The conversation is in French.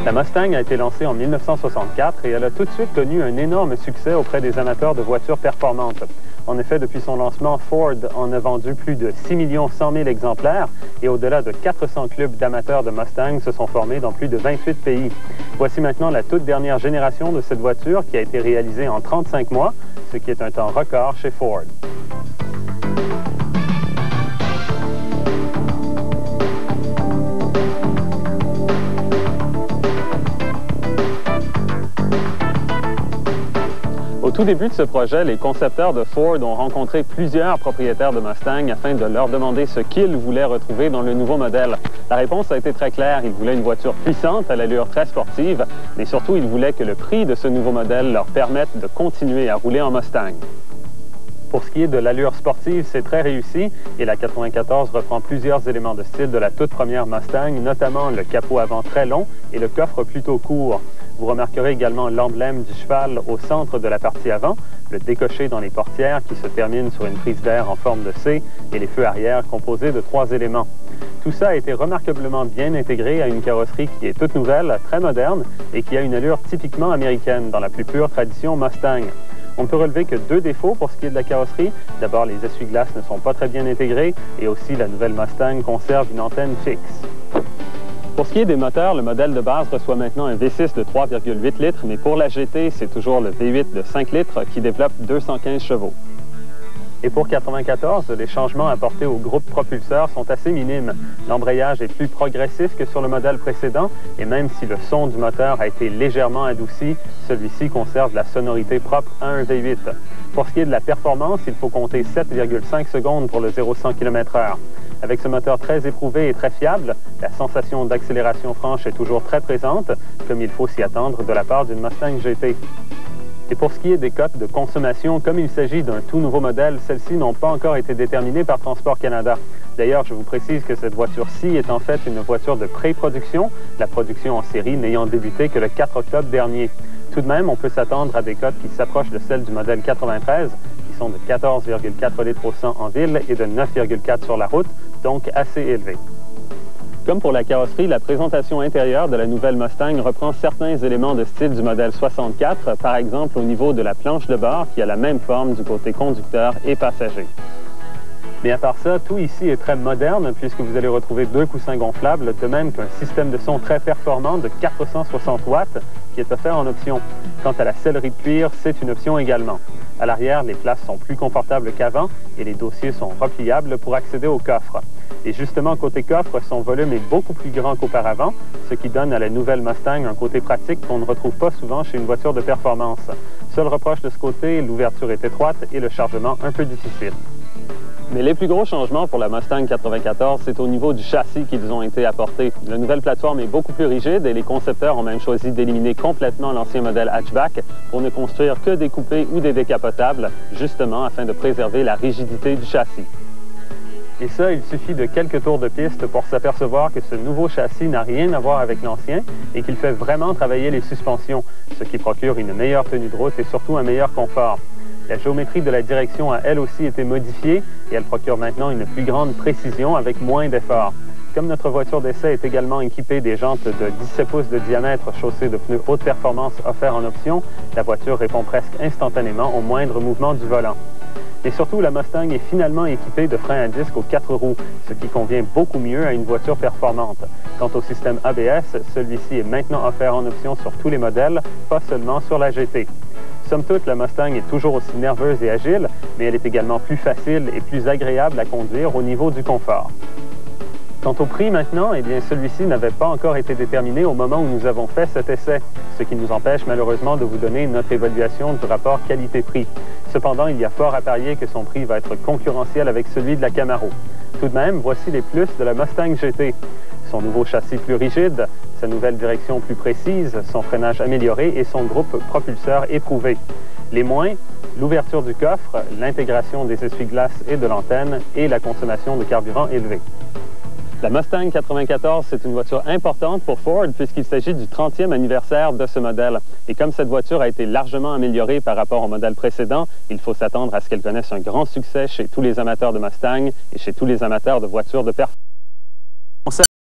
La Mustang a été lancée en 1964 et elle a tout de suite connu un énorme succès auprès des amateurs de voitures performantes. En effet, depuis son lancement, Ford en a vendu plus de 6 100 000 exemplaires et au-delà de 400 clubs d'amateurs de Mustang se sont formés dans plus de 28 pays. Voici maintenant la toute dernière génération de cette voiture qui a été réalisée en 35 mois, ce qui est un temps record chez Ford. Au tout début de ce projet, les concepteurs de Ford ont rencontré plusieurs propriétaires de Mustang afin de leur demander ce qu'ils voulaient retrouver dans le nouveau modèle. La réponse a été très claire. Ils voulaient une voiture puissante, à l'allure très sportive, mais surtout, ils voulaient que le prix de ce nouveau modèle leur permette de continuer à rouler en Mustang. Pour ce qui est de l'allure sportive, c'est très réussi et la 94 reprend plusieurs éléments de style de la toute première Mustang, notamment le capot avant très long et le coffre plutôt court. Vous remarquerez également l'emblème du cheval au centre de la partie avant, le décoché dans les portières qui se termine sur une prise d'air en forme de C et les feux arrière composés de 3 éléments. Tout ça a été remarquablement bien intégré à une carrosserie qui est toute nouvelle, très moderne et qui a une allure typiquement américaine dans la plus pure tradition Mustang. On ne peut relever que 2 défauts pour ce qui est de la carrosserie. D'abord, les essuie-glaces ne sont pas très bien intégrés et aussi la nouvelle Mustang conserve une antenne fixe. Pour ce qui est des moteurs, le modèle de base reçoit maintenant un V6 de 3,8 litres, mais pour la GT, c'est toujours le V8 de 5 litres qui développe 215 chevaux. Et pour 94, les changements apportés au groupe propulseur sont assez minimes. L'embrayage est plus progressif que sur le modèle précédent, et même si le son du moteur a été légèrement adouci, celui-ci conserve la sonorité propre à un V8. Pour ce qui est de la performance, il faut compter 7,5 secondes pour le 0-100 km/h. Avec ce moteur très éprouvé et très fiable, la sensation d'accélération franche est toujours très présente, comme il faut s'y attendre de la part d'une Mustang GT. Et pour ce qui est des cotes de consommation, comme il s'agit d'un tout nouveau modèle, celles-ci n'ont pas encore été déterminées par Transport Canada. D'ailleurs, je vous précise que cette voiture-ci est en fait une voiture de pré-production, la production en série n'ayant débuté que le 4 octobre dernier. Tout de même, on peut s'attendre à des cotes qui s'approchent de celles du modèle 93, qui sont de 14,4 litres au 100 en ville et de 9,4 sur la route, donc assez élevées. Comme pour la carrosserie, la présentation intérieure de la nouvelle Mustang reprend certains éléments de style du modèle 64, par exemple au niveau de la planche de bord qui a la même forme du côté conducteur et passager. Mais à part ça, tout ici est très moderne puisque vous allez retrouver 2 coussins gonflables, de même qu'un système de son très performant de 460 watts qui est offert en option. Quant à la sellerie de cuir, c'est une option également. À l'arrière, les places sont plus confortables qu'avant et les dossiers sont repliables pour accéder au coffre. Et justement, côté coffre, son volume est beaucoup plus grand qu'auparavant, ce qui donne à la nouvelle Mustang un côté pratique qu'on ne retrouve pas souvent chez une voiture de performance. Seul reproche de ce côté, l'ouverture est étroite et le chargement un peu difficile. Mais les plus gros changements pour la Mustang 94, c'est au niveau du châssis qu'ils ont été apportés. La nouvelle plateforme est beaucoup plus rigide et les concepteurs ont même choisi d'éliminer complètement l'ancien modèle hatchback pour ne construire que des coupés ou des décapotables, justement afin de préserver la rigidité du châssis. Et ça, il suffit de quelques tours de piste pour s'apercevoir que ce nouveau châssis n'a rien à voir avec l'ancien et qu'il fait vraiment travailler les suspensions, ce qui procure une meilleure tenue de route et surtout un meilleur confort. La géométrie de la direction a elle aussi été modifiée et elle procure maintenant une plus grande précision avec moins d'efforts. Comme notre voiture d'essai est également équipée des jantes de 17 pouces de diamètre chaussées de pneus haute performance offerts en option, la voiture répond presque instantanément au moindre mouvement du volant. Et surtout, la Mustang est finalement équipée de freins à disque aux 4 roues, ce qui convient beaucoup mieux à une voiture performante. Quant au système ABS, celui-ci est maintenant offert en option sur tous les modèles, pas seulement sur la GT. Somme toute, la Mustang est toujours aussi nerveuse et agile, mais elle est également plus facile et plus agréable à conduire au niveau du confort. Quant au prix maintenant, eh bien celui-ci n'avait pas encore été déterminé au moment où nous avons fait cet essai, ce qui nous empêche malheureusement de vous donner notre évaluation du rapport qualité-prix. Cependant, il y a fort à parier que son prix va être concurrentiel avec celui de la Camaro. Tout de même, voici les plus de la Mustang GT. Son nouveau châssis plus rigide, sa nouvelle direction plus précise, son freinage amélioré et son groupe propulseur éprouvé. Les moins, l'ouverture du coffre, l'intégration des essuie-glaces et de l'antenne et la consommation de carburant élevée. La Mustang 94, c'est une voiture importante pour Ford puisqu'il s'agit du 30e anniversaire de ce modèle. Et comme cette voiture a été largement améliorée par rapport au modèle précédent, il faut s'attendre à ce qu'elle connaisse un grand succès chez tous les amateurs de Mustang et chez tous les amateurs de voitures de performance.